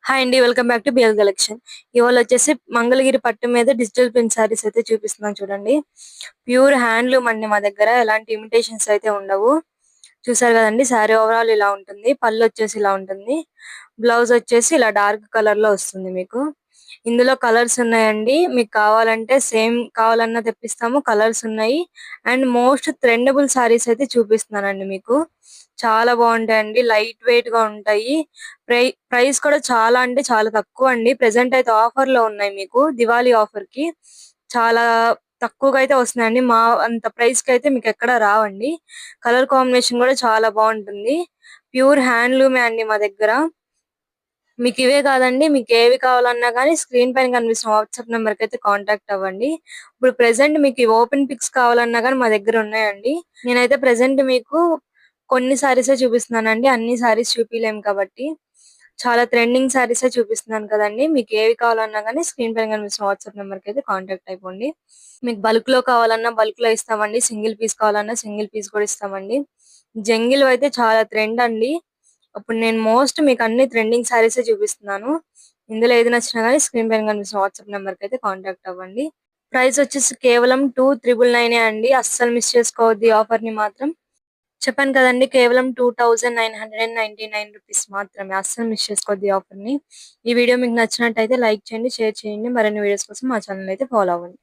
Hi అండి, welcome back to BL collection. ఇవాళ వచ్చేసి మంగళగిరి పట్టు మీద డిజిటల్ ప్రింట్ సారీస్ అయితే చూపిస్తున్నాను చూడండి. ప్యూర్ హ్యాండ్లూమ్ అండి, మా దగ్గర ఎలాంటి ఇమిటేషన్స్ అయితే ఉండవు. చూసారు కదండి, సారీ ఓవరాల్ ఇలా ఉంటుంది. పళ్ళు వచ్చేసి ఇలా ఉంటుంది. బ్లౌజ్ వచ్చేసి ఇలా డార్క్ కలర్ లో వస్తుంది మీకు. ఇందులో కలర్స్ ఉన్నాయండి, మీకు కావాలంటే సేమ్ కావాలన్నా తెప్పిస్తాము. కలర్స్ ఉన్నాయి. అండ్ మోస్ట్ ట్రెండబుల్ సారీస్ అయితే చూపిస్తున్నానండి మీకు. చాలా బాగుంటాయండి, లైట్ వెయిట్ గా ఉంటాయి. ప్రైస్ కూడా చాలా అంటే చాలా తక్కువ అండి. ప్రెసెంట్ అయితే ఆఫర్ లో ఉన్నాయి, మీకు దివాళీ ఆఫర్ కి చాలా తక్కువగా అయితే వస్తున్నాయండి. మా అంత ప్రైస్ కి అయితే మీకు ఎక్కడ రావండి. కలర్ కాంబినేషన్ కూడా చాలా బాగుంటుంది. ప్యూర్ హ్యాండ్లూమే అండి మా దగ్గర. మీకు ఇవే కాదండి, మీకు ఏవి కావాలన్నా కానీ స్క్రీన్ పైన కనిపిస్తున్న వాట్సాప్ నెంబర్ కి అయితే కాంటాక్ట్ అవ్వండి. ఇప్పుడు ప్రెసెంట్ మీకు ఈ ఓపెన్ పిక్స్ కావాలన్నా కానీ మా దగ్గర ఉన్నాయండి. నేనైతే ప్రెసెంట్ మీకు కొన్ని సారీసే చూపిస్తున్నానండి, అన్ని సారీస్ చూపిలేం కాబట్టి. చాలా ట్రెండింగ్ సారీసే చూపిస్తున్నాను కదండి. మీకు ఏవి కావాలన్నా కానీ స్క్రీన్ పైన కనిపిస్తున్న వాట్సాప్ నెంబర్ కి అయితే కాంటాక్ట్ అయిపోండి. మీకు బల్క్ లో కావాలన్నా బల్క్ లో ఇస్తామండి. సింగిల్ పీస్ కావాలన్నా సింగిల్ పీస్ కూడా ఇస్తామండి. జంగిల్ అయితే చాలా ట్రెండ్ అండి. అప్పుడు నేను మోస్ట్ మీకు అన్ని ట్రెండింగ్ సారీసే చూపిస్తున్నాను. ఇందులో ఏది నచ్చినా కానీ స్క్రీన్ పైన కనిపిస్తున్న వాట్సాప్ నెంబర్ కి అయితే కాంటాక్ట్ అవ్వండి. ప్రైస్ వచ్చేసి కేవలం 2999 అండి. అస్సలు మిస్ చేసుకోవద్దు ఈ ఆఫర్ ని మాత్రం. చెప్పాను కదండి, కేవలం 2999 రూపీస్ మాత్రమే. అస్సలు మిస్ చేసుకోవద్దు ఈ ఆఫర్ ని. ఈ వీడియో మీకు నచ్చినట్టయితే లైక్ చేయండి, షేర్ చేయండి. మరిన్ని వీడియోస్ కోసం మా ఛానల్ అయితే ఫాలో అవ్వండి.